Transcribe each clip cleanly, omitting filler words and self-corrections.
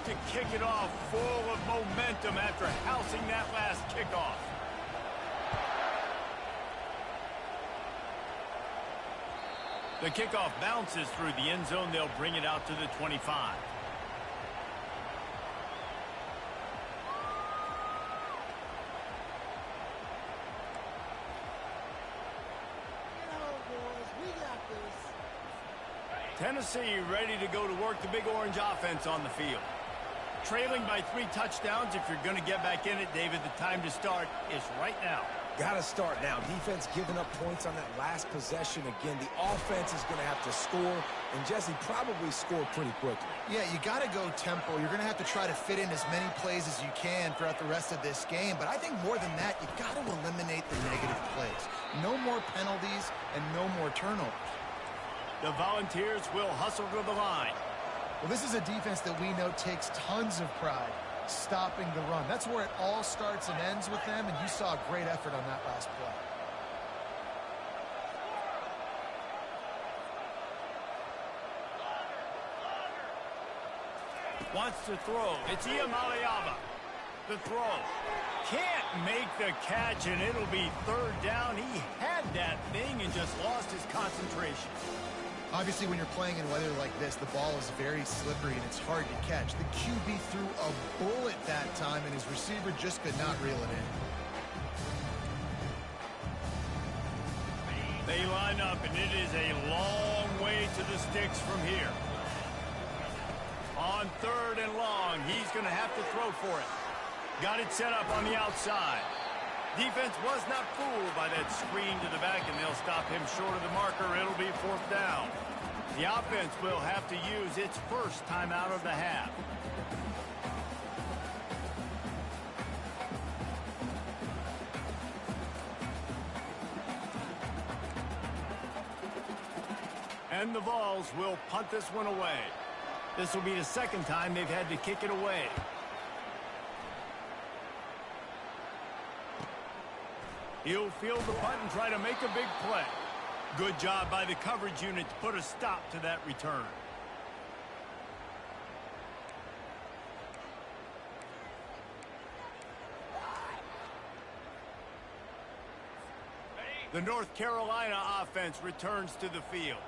to kick it off full of momentum after housing that last kickoff. The kickoff bounces through the end zone. They'll bring it out to the 25. Tennessee ready to go to work the Big Orange offense on the field. Trailing by 3 touchdowns. If you're going to get back in it, David, the time to start is right now. Got to start now. Defense giving up points on that last possession. Again, the offense is going to have to score, and Jesse probably score pretty quickly. Yeah, you got to go tempo. You're going to have to try to fit in as many plays as you can throughout the rest of this game. But I think more than that, you got to eliminate the negative plays. No more penalties and no more turnovers. The Volunteers will hustle to the line. Well, this is a defense that we know takes tons of pride stopping the run. That's where it all starts and ends with them, and you saw a great effort on that last play. Wants to throw. It's Iamaleava. The throw. Can't make the catch, and it'll be 3rd down. He had that thing and just lost his concentration. Obviously, when you're playing in weather like this, the ball is very slippery and it's hard to catch. The QB threw a bullet that time, and his receiver just could not reel it in. They line up, and it is a long way to the sticks from here. On 3rd and long, he's going to have to throw for it. Got it set up on the outside. Defense was not fooled by that screen to the back, and they'll stop him short of the marker. It'll be 4th down. The offense will have to use its first timeout of the half. And the Vols will punt this one away. This will be the 2nd time they've had to kick it away. He'll field the punt and try to make a big play. Good job by the coverage unit to put a stop to that return. The North Carolina offense returns to the field.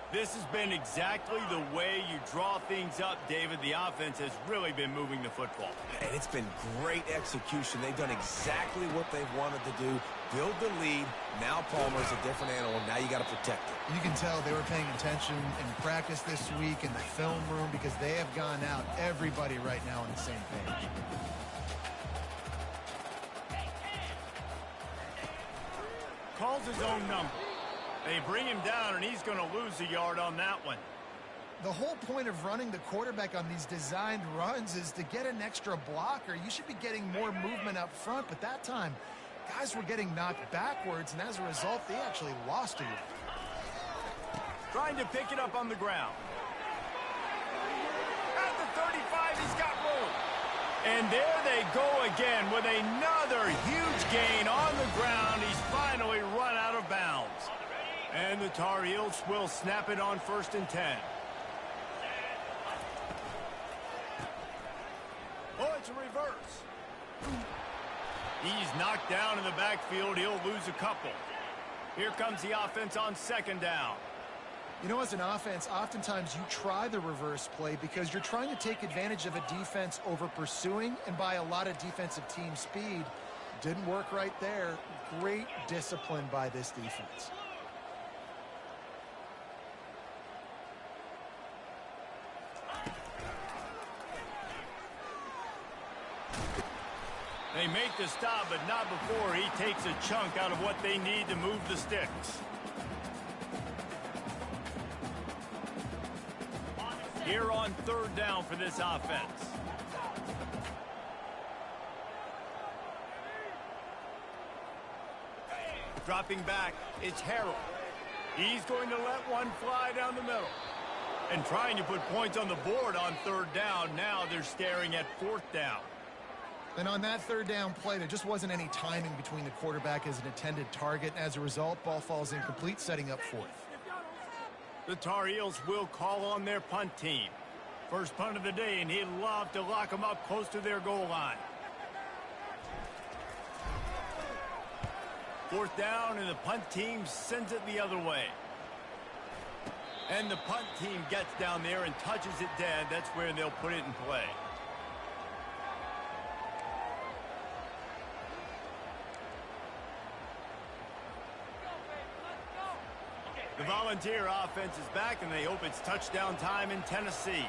This has been exactly the way you draw things up, David. The offense has really been moving the football. And it's been great execution. They've done exactly what they've wanted to do. Build the lead. Now Palmer's a different animal. Now you got to protect it. You can tell they were paying attention in practice this week in the film room because they have gone out, everybody right now on the same page. Calls his own number. They bring him down, and he's going to lose a yard on that one. The whole point of running the quarterback on these designed runs is to get an extra blocker. You should be getting more movement up front, but that time, guys were getting knocked backwards, and as a result, they actually lost a yard. Trying to pick it up on the ground. At the 35, he's got room. And there they go again with another huge gain on the ground. He's finally run out of bounds. And the Tar Heels will snap it on 1st and 10. Oh, it's a reverse. He's knocked down in the backfield. He'll lose a couple. Here comes the offense on 2nd down. You know, as an offense, oftentimes you try the reverse play because you're trying to take advantage of a defense over pursuing and by a lot of defensive team speed. Didn't work right there. Great discipline by this defense. They make the stop, but not before he takes a chunk out of what they need to move the sticks. Here on 3rd down for this offense. Dropping back, it's Harrell. He's going to let one fly down the middle. And trying to put points on the board on 3rd down. Now they're staring at 4th down. And on that 3rd down play, there just wasn't any timing between the quarterback as an intended target. As a result, ball falls incomplete, setting up 4th. The Tar Heels will call on their punt team. First punt of the day, and he'd love to lock them up close to their goal line. Fourth down, and the punt team sends it the other way. And the punt team gets down there and touches it dead. That's where they'll put it in play. The Volunteer offense is back, and they hope it's touchdown time in Tennessee.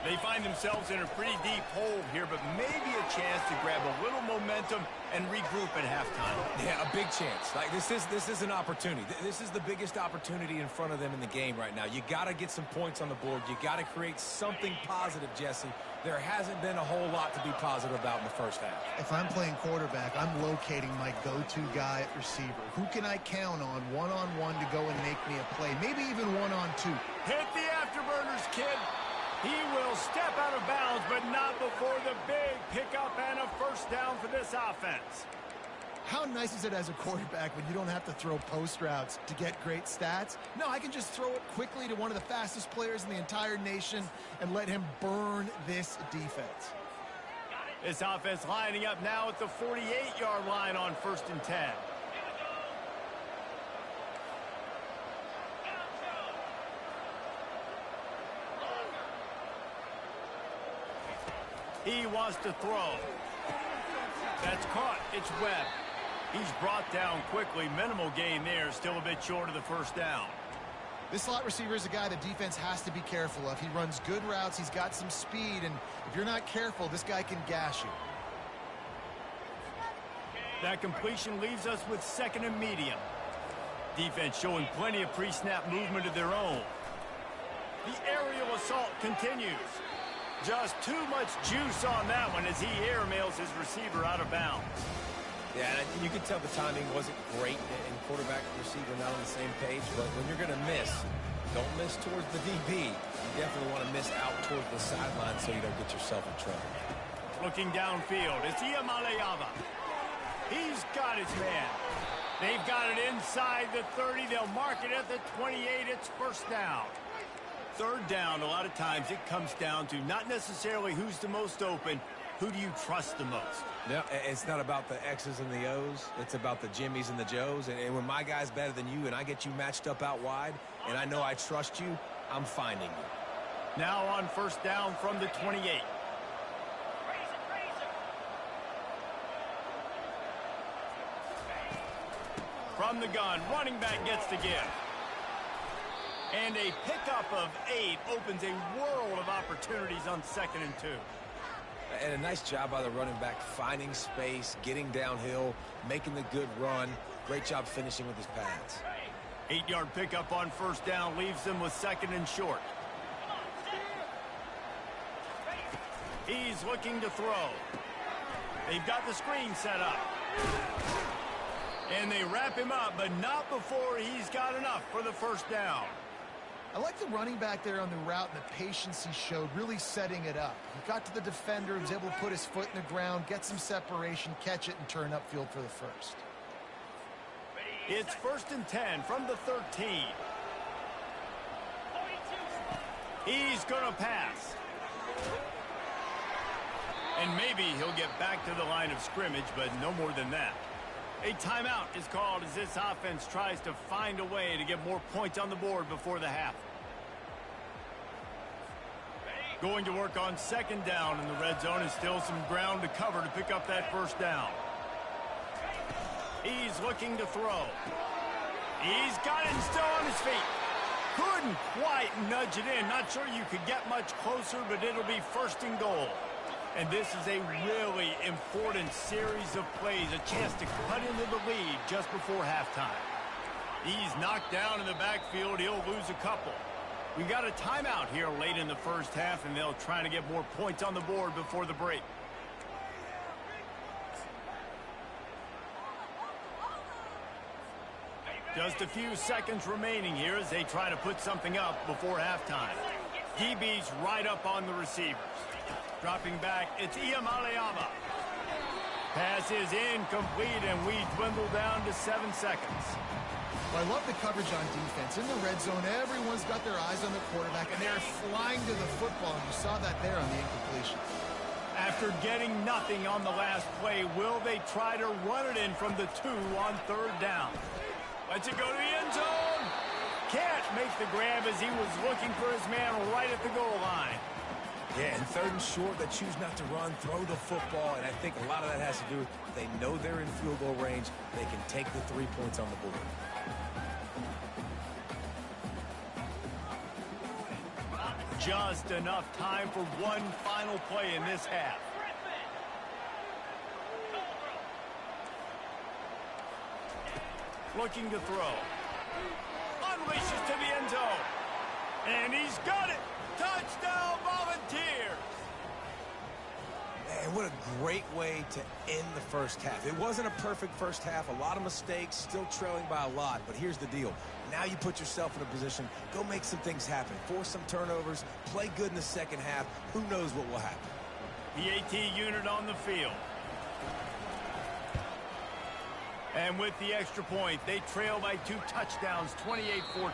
They find themselves in a pretty deep hole here, but maybe a chance to grab a little momentum and regroup at halftime. Yeah, a big chance. Like this is an opportunity. This is the biggest opportunity in front of them in the game right now. You got to get some points on the board. You got to create something positive, Jesse. There hasn't been a whole lot to be positive about in the first half. If I'm playing quarterback, I'm locating my go-to guy at receiver. Who can I count on one-on-one to go and make me a play? Maybe even one-on-two. Hit the afterburners, kid. He will step out of bounds, but not before the big pickup and a first down for this offense. How nice is it as a quarterback when you don't have to throw post routes to get great stats? No, I can just throw it quickly to one of the fastest players in the entire nation and let him burn this defense. This offense lining up now at the 48-yard line on 1st and 10. He wants to throw. That's caught. It's Webb. He's brought down quickly. Minimal gain there. Still a bit short of the first down. This slot receiver is a guy the defense has to be careful of. He runs good routes. He's got some speed. And if you're not careful, this guy can gash you. That completion leaves us with 2nd and medium. Defense showing plenty of pre-snap movement of their own. The aerial assault continues. Just too much juice on that one as he airmails his receiver out of bounds. Yeah, and you can tell the timing wasn't great and quarterback and receiver not on the same page, but when you're going to miss, don't miss towards the DB. You definitely want to miss out towards the sideline so you don't get yourself in trouble. Looking downfield, it's Iamaleava. He's got his man. They've got it inside the 30. They'll mark it at the 28. It's first down. Third down, a lot of times it comes down to not necessarily who's the most open, who do you trust the most? No, it's not about the X's and the O's. It's about the Jimmys and the Joes. And when my guy's better than you and I get you matched up out wide and I know I trust you, I'm finding you. Now on first down from the 28. From the gun, running back gets the give. And a pickup of 8 opens a world of opportunities on 2nd and 2. And a nice job by the running back, finding space, getting downhill, making the good run. Great job finishing with his pads. 8-yard pickup on first down leaves them with 2nd and short. He's looking to throw. They've got the screen set up. And they wrap him up, but not before he's got enough for the first down. I like the running back there on the route and the patience he showed, really setting it up. He got to the defender, he was able to put his foot in the ground, get some separation, catch it, and turn upfield for the first. It's 1st and 10 from the 13. He's going to pass. And maybe he'll get back to the line of scrimmage, but no more than that. A timeout is called as this offense tries to find a way to get more points on the board before the half. Going to work on 2nd down in the red zone, and still some ground to cover to pick up that first down. He's looking to throw. He's got it and still on his feet. Couldn't quite nudge it in. Not sure you could get much closer, but it'll be 1st and goal. And this is a really important series of plays, a chance to cut into the lead just before halftime. He's knocked down in the backfield. He'll lose a couple. We got a timeout here late in the first half, and they'll try to get more points on the board before the break. Just a few seconds remaining here as they try to put something up before halftime. DB's right up on the receivers. Dropping back, it's Iamaleava. Pass is incomplete, and we dwindle down to 7 seconds. Well, I love the coverage on defense. In the red zone, everyone's got their eyes on the quarterback, and they're flying to the football. And you saw that there on the incompletion. After getting nothing on the last play, will they try to run it in from the 2 on 3rd down? Lets it go to the end zone. Can't make the grab as he was looking for his man right at the goal line. Yeah, and 3rd and short, they choose not to run, throw the football, and I think a lot of that has to do with they know they're in field goal range. They can take the 3 points on the board. Just enough time for one final play in this half. Looking to throw. Unleashes to the end zone. And he's got it. Touchdown, Volunteers. And what a great way to end the first half. It wasn't a perfect first half. A lot of mistakes, still trailing by a lot. But here's the deal. Now you put yourself in a position, go make some things happen. Force some turnovers, play good in the second half. Who knows what will happen? PAT unit on the field. And with the extra point, they trail by 2 touchdowns, 28-14.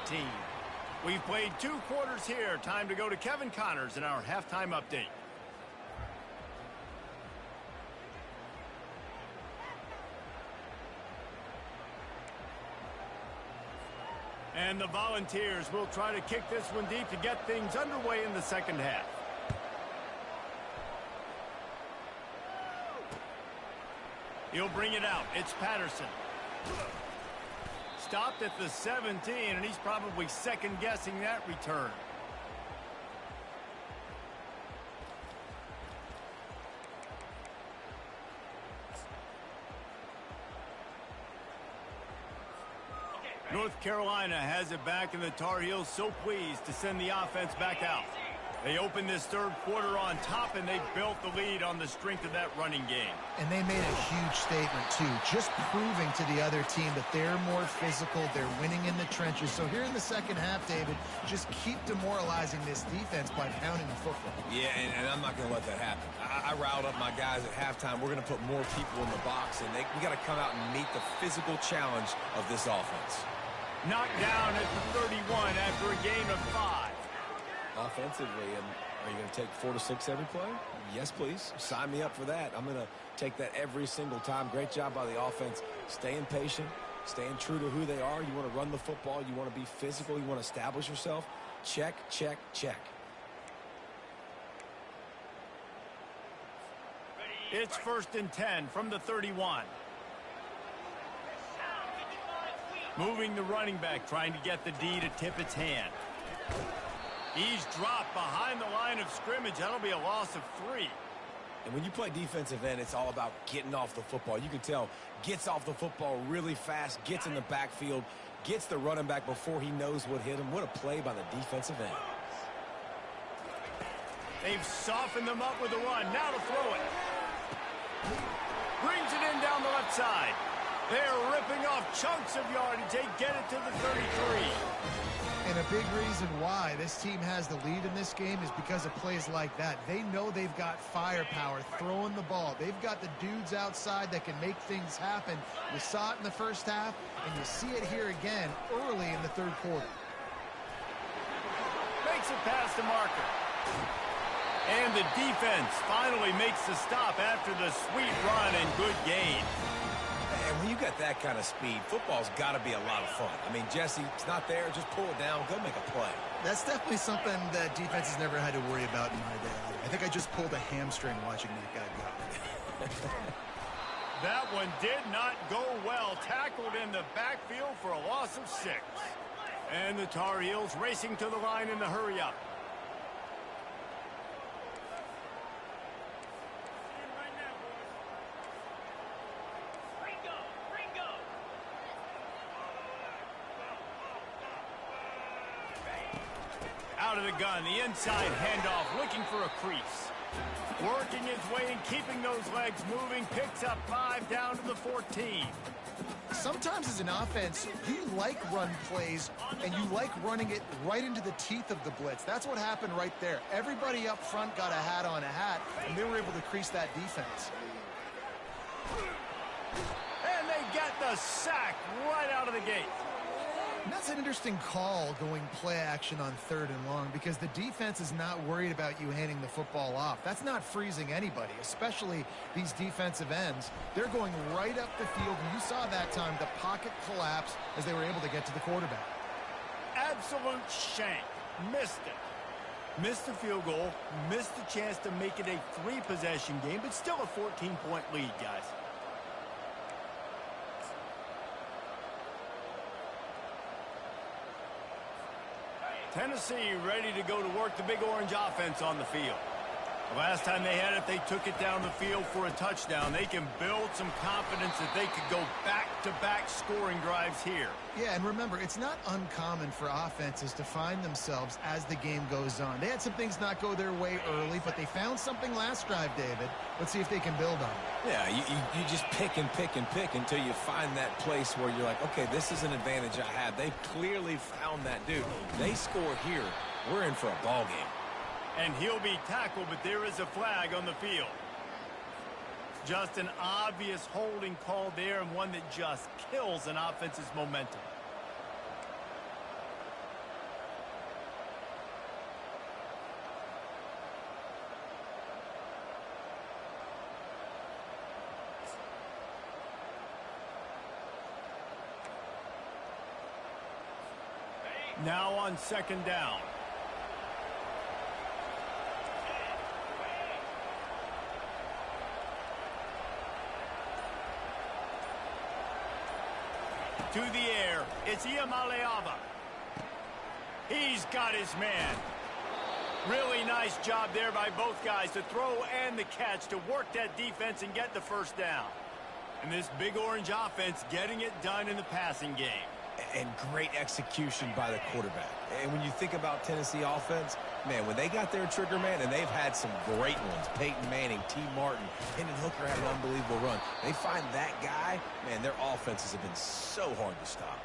We've played 2 quarters here. Time to go to Kevin Connors in our halftime update. And the Volunteers will try to kick this one deep to get things underway in the second half. He'll bring it out. It's Patterson. Stopped at the 17, and he's probably second-guessing that return. North Carolina has it back, and the Tar Heels so pleased to send the offense back out. They opened this 3rd quarter on top, and they built the lead on the strength of that running game. And they made a huge statement, too, just proving to the other team that they're more physical, they're winning in the trenches. So here in the second half, David, just keep demoralizing this defense by pounding the football. Yeah, and I'm not going to let that happen. I riled up my guys at halftime. We're going to put more people in the box, and we got to come out and meet the physical challenge of this offense. Knocked down at the 31 after a gain of 5. Offensively, and are you going to take 4 to 6 every play? Yes, please. Sign me up for that. I'm going to take that every single time. Great job by the offense. Staying patient, staying true to who they are. You want to run the football. You want to be physical. You want to establish yourself. Check, check, check. It's 1st and 10 from the 31. Moving the running back, trying to get the D to tip its hand. He's dropped behind the line of scrimmage. That'll be a loss of 3. And when you play defensive end, it's all about getting off the football. You can tell, gets off the football really fast, gets in the backfield, gets the running back before he knows what hit him. What a play by the defensive end. They've softened them up with the run. Now to throw it. Brings it in down the left side. They're ripping off chunks of yardage. They get it to the 33. And a big reason why this team has the lead in this game is because of plays like that. They know they've got firepower throwing the ball. They've got the dudes outside that can make things happen. You saw it in the first half, and you see it here again early in the 3rd quarter. Makes it past the marker. And the defense finally makes the stop after the sweet run and good gain. And when you got that kind of speed, football's got to be a lot of fun. I mean, Jesse, it's not there. Just pull it down. Go make a play. That's definitely something that defense has never had to worry about in my day. I think I just pulled a hamstring watching that guy go. That one did not go well. Tackled in the backfield for a loss of 6. And the Tar Heels racing to the line in the hurry-up. Out of the gun, the inside handoff, looking for a crease. Working his way and keeping those legs moving, picks up 5 down to the 14. Sometimes as an offense, you like run plays, and you like running it right into the teeth of the blitz. That's what happened right there. Everybody up front got a hat on a hat, and they were able to crease that defense. And they get the sack right out of the gate. And that's an interesting call, going play action on 3rd and long, because the defense is not worried about you handing the football off. That's not freezing anybody, especially these defensive ends. They're going right up the field, and you saw that time the pocket collapse as they were able to get to the quarterback. Absolute shank. Missed it. Missed the field goal, missed the chance to make it a 3-possession game, but still a 14-point lead, guys. Tennessee ready to go to work the Big Orange offense on the field. The last time they had it, they took it down the field for a touchdown. They can build some confidence that they could go back-to-back scoring drives here. Yeah, and remember, it's not uncommon for offenses to find themselves as the game goes on. They had some things not go their way early, but they found something last drive, David. Let's see if they can build on it. Yeah, you just pick and pick and pick until you find that place where you're like, okay, this is an advantage I have. They've clearly found that dude. They score here, we're in for a ball game. And he'll be tackled, but there is a flag on the field. Just an obvious holding call there, and one that just kills an offense's momentum. Now on 2nd down. To the air, it's Iamaleava. He's got his man. Really nice job there by both guys to throw and the catch to work that defense and get the 1st down. And this Big Orange offense getting it done in the passing game. And great execution by the quarterback. And when you think about Tennessee offense, man, when they got their trigger man, and they've had some great ones, Peyton Manning, T. Martin, Hendon Hooker had an unbelievable run. They find that guy, man, their offenses have been so hard to stop.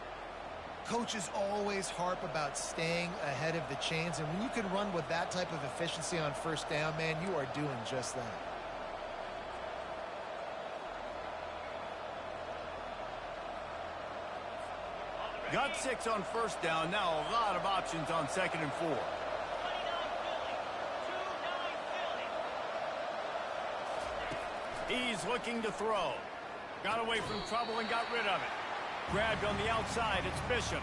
Coaches always harp about staying ahead of the chains, and when you can run with that type of efficiency on 1st down, man, you are doing just that. Got 6 on 1st down. Now a lot of options on 2nd and 4. He's looking to throw. Got away from trouble and got rid of it. Grabbed on the outside. It's Bishop.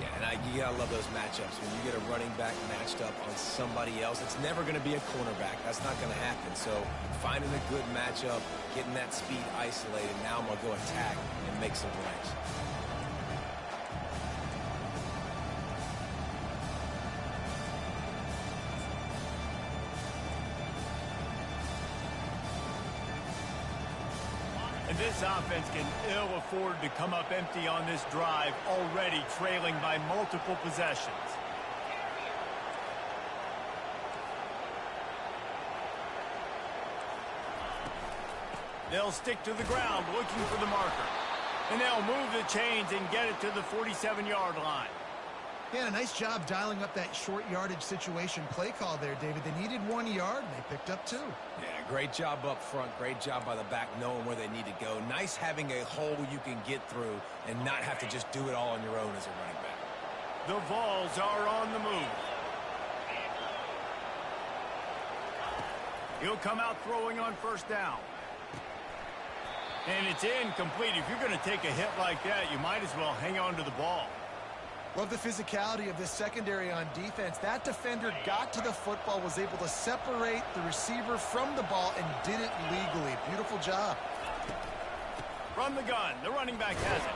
Yeah, and you gotta love those matchups. When you get a running back matched up on somebody else, it's never gonna be a cornerback. That's not gonna happen. So finding a good matchup, getting that speed isolated, now I'm gonna go attack and make some plays. And this offense can ill afford to come up empty on this drive, already trailing by multiple possessions. They'll stick to the ground looking for the marker. And they'll move the chains and get it to the 47-yard line. Yeah, a nice job dialing up that short yardage situation play call there, David. They needed 1 yard, and they picked up 2. Yeah, great job up front. Great job by the back knowing where they need to go. Nice having a hole you can get through and not have to just do it all on your own as a running back. The Vols are on the move. He'll come out throwing on 1st down. And it's incomplete. If you're going to take a hit like that, you might as well hang on to the ball. Love the physicality of this secondary on defense. That defender got to the football, was able to separate the receiver from the ball, and did it legally. Beautiful job. From the gun, the running back has it.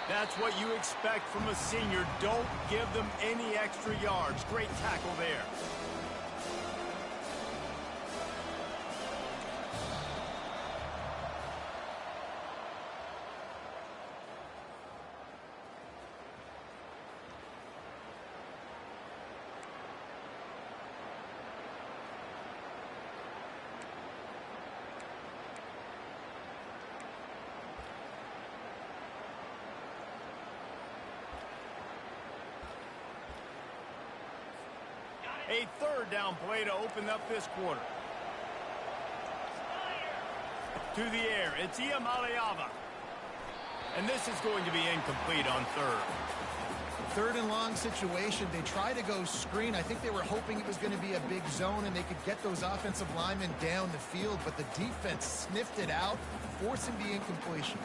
That's what you expect from a senior. Don't give them any extra yards. Great tackle there. A 3rd down play to open up this quarter. To the air, it's Iamaleava. And this is going to be incomplete on third. Third and long situation. They try to go screen. I think they were hoping it was going to be a big zone and they could get those offensive linemen down the field, but the defense sniffed it out, forcing the incompletion.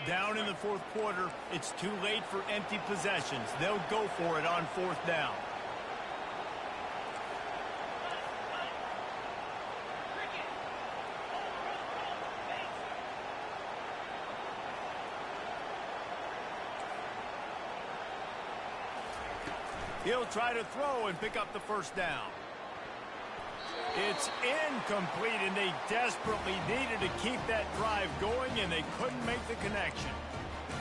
Down in the fourth quarter, it's too late for empty possessions. They'll go for it on fourth down. He'll try to throw and pick up the first down. It's incomplete, and they desperately needed to keep that drive going, and they couldn't make the connection.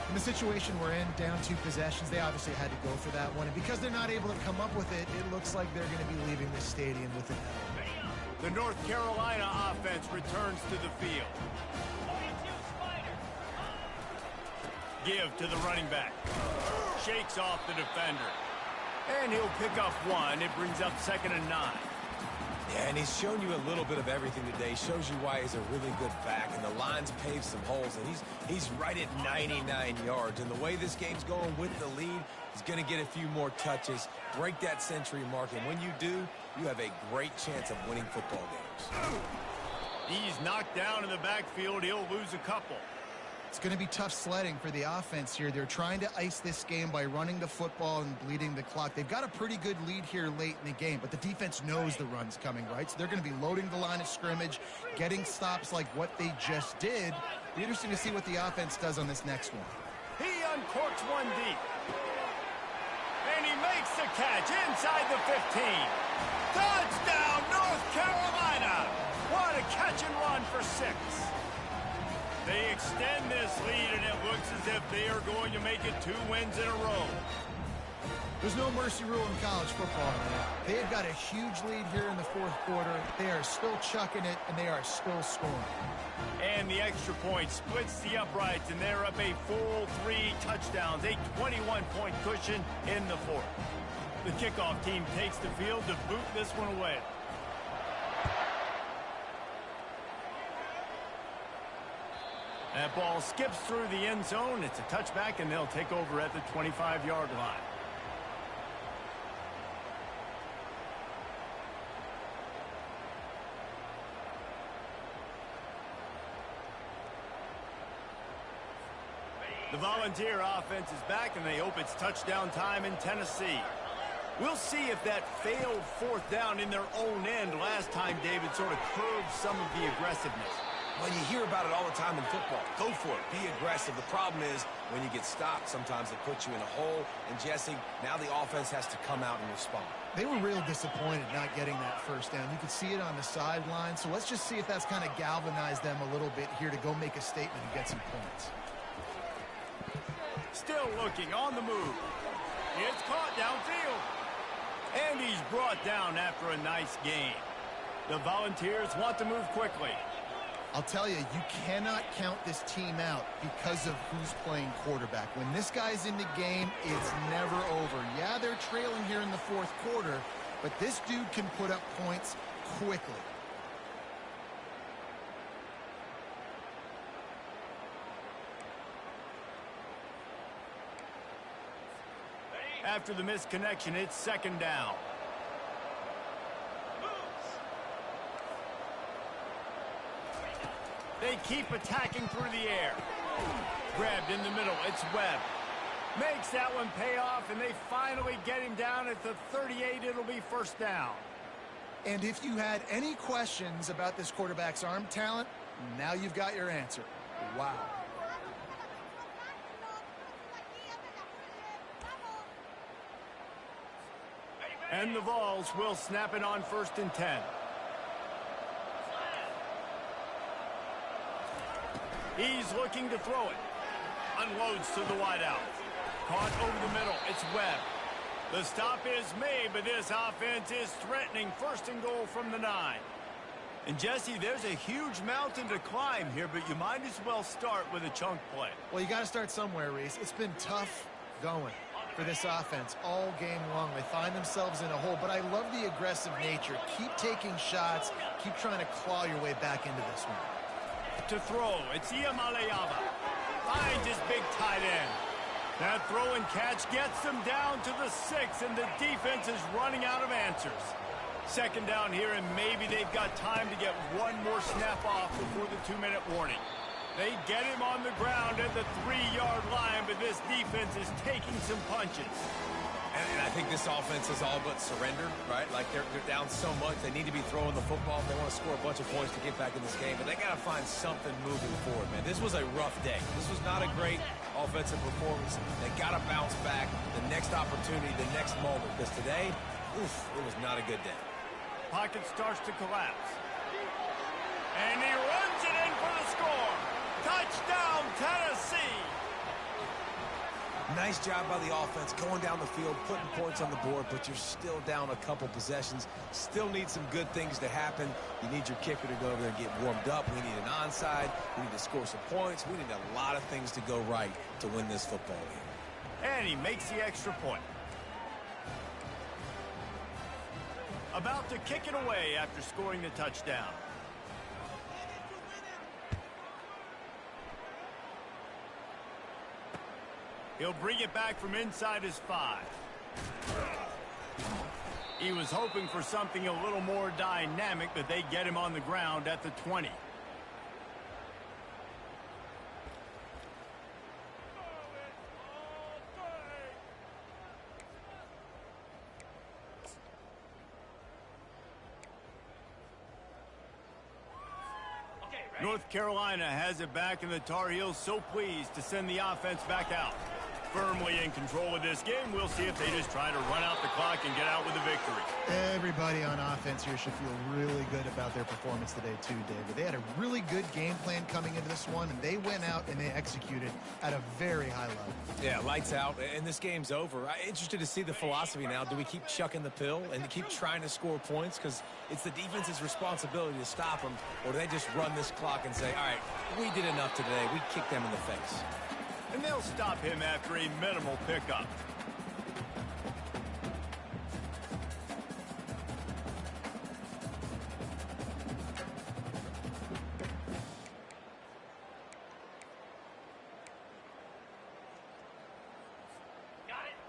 In the situation we're in, down 2 possessions, they obviously had to go for that one. And because they're not able to come up with it, it looks like they're going to be leaving the stadium with an L. The North Carolina offense returns to the field. Give to the running back. Shakes off the defender. And he'll pick up 1. It brings up 2nd and 9. Yeah, and he's shown you a little bit of everything today. Shows you why he's a really good back, and the line's paved some holes, and he's right at 99 yards. And the way this game's going with the lead, he's going to get a few more touches, break that century mark, and when you do, you have a great chance of winning football games. He's knocked down in the backfield. He'll lose a couple. It's going to be tough sledding for the offense here. They're trying to ice this game by running the football and bleeding the clock. They've got a pretty good lead here late in the game, but the defense knows the run's coming, right? So they're going to be loading the line of scrimmage, getting stops like what they just did. It'll be interesting to see what the offense does on this next one. He uncorks 1 deep. And he makes the catch inside the 15. Touchdown, North Carolina! What a catch and run for 6. They extend this lead, and it looks as if they are going to make it 2 wins in a row. There's no mercy rule in college football, man. They have got a huge lead here in the fourth quarter. They are still chucking it, and they are still scoring. And the extra point splits the uprights, and they're up a full 3 touchdowns, a 21-point cushion in the fourth. The kickoff team takes the field to boot this one away. That ball skips through the end zone. It's a touchback, and they'll take over at the 25-yard line. The Volunteer offense is back, and they hope it's touchdown time in Tennessee. We'll see if that failed fourth down in their own end last time, David, sort of curbed some of the aggressiveness. Well, you hear about it all the time in football. Go for it. Be aggressive. The problem is when you get stopped, sometimes it puts you in a hole. And, Jesse, now the offense has to come out and respond. They were real disappointed not getting that first down. You could see it on the sideline. So let's just see if that's kind of galvanized them a little bit here to go make a statement and get some points. Still looking on the move. It's caught downfield. And he's brought down after a nice gain. The Volunteers want to move quickly. I'll tell you, you cannot count this team out because of who's playing quarterback. When this guy's in the game, it's never over. Yeah, they're trailing here in the fourth quarter, but this dude can put up points quickly. After the missed connection, it's 2nd down. They keep attacking through the air. Grabbed in the middle. It's Webb. Makes that one pay off, and they finally get him down at the 38. It'll be 1st down. And if you had any questions about this quarterback's arm talent, now you've got your answer. Wow. And the Vols will snap it on 1st and 10. He's looking to throw it. Unloads to the wideout. Caught over the middle. It's Webb. The stop is made, but this offense is threatening 1st and goal from the 9. And, Jesse, there's a huge mountain to climb here, but you might as well start with a chunk play. Well, you got to start somewhere, Reese. It's been tough going for this offense all game long. They find themselves in a hole, but I love the aggressive nature. Keep taking shots. Keep trying to claw your way back into this one. To throw, it's Iamaleava. Finds his big tight end. That throw and catch gets them down to the 6, and the defense is running out of answers. Second down here, and maybe they've got time to get one more snap off before the 2-minute warning. They get him on the ground at the 3-yard line, but this defense is taking some punches. And I think this offense is all but surrendered, right? Like they're down so much, they need to be throwing the football if they want to score a bunch of points to get back in this game. But they got to find something moving forward, man. This was a rough day. This was not a great offensive performance. They got to bounce back the next opportunity, the next moment. Because today, oof, it was not a good day. Pocket starts to collapse. And he runs it in for the score. Touchdown, Tennessee. Nice job by the offense going down the field, putting points on the board, but you're still down a couple possessions. Still need some good things to happen. You need your kicker to go over there and get warmed up. We need an onside. We need to score some points. We need a lot of things to go right to win this football game. And he makes the extra point. About to kick it away after scoring the touchdown. He'll bring it back from inside his 5. He was hoping for something a little more dynamic, but they get him on the ground at the 20. North Carolina has it back, and the Tar Heels so pleased to send the offense back out. Firmly in control of this game. We'll see if they just try to run out the clock and get out with a victory. Everybody on offense here should feel really good about their performance today too, David. They had a really good game plan coming into this one, and they went out and they executed at a very high level. Yeah, lights out, and this game's over. I'm interested to see the philosophy now. Do we keep chucking the pill and keep trying to score points because it's the defense's responsibility to stop them, or do they just run this clock and say, all right, we did enough today. We kicked them in the face. And they'll stop him after a minimal pickup.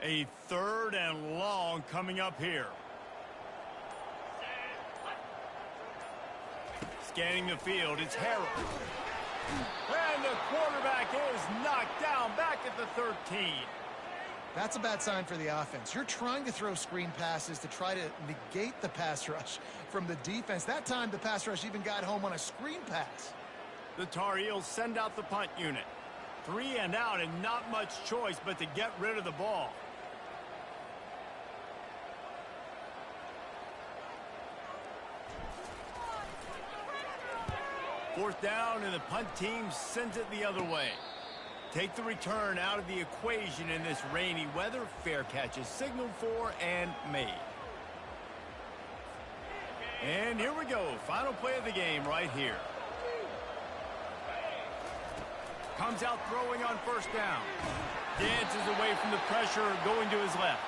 A 3rd and long coming up here. Scanning the field, it's Harrell. And the quarterback is knocked down back at the 13. That's a bad sign for the offense. You're trying to throw screen passes to try to negate the pass rush from the defense. That time, the pass rush even got home on a screen pass. The Tar Heels send out the punt unit. 3 and out, and not much choice but to get rid of the ball. Fourth down, and the punt team sends it the other way. Take the return out of the equation in this rainy weather. Fair catch is signaled for and made. And here we go. Final play of the game right here. Comes out throwing on first down. Dances away from the pressure, going to his left.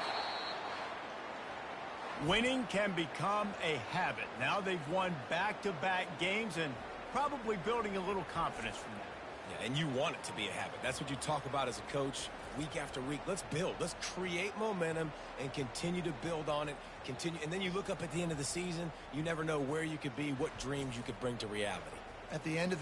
Winning can become a habit. Now they've won back-to-back games and probably building a little confidence from that. Yeah, and you want it to be a habit. That's what you talk about as a coach week after week. Let's build. Let's create momentum and continue to build on it. And then you look up at the end of the season, you never know where you could be, what dreams you could bring to reality. At the end of the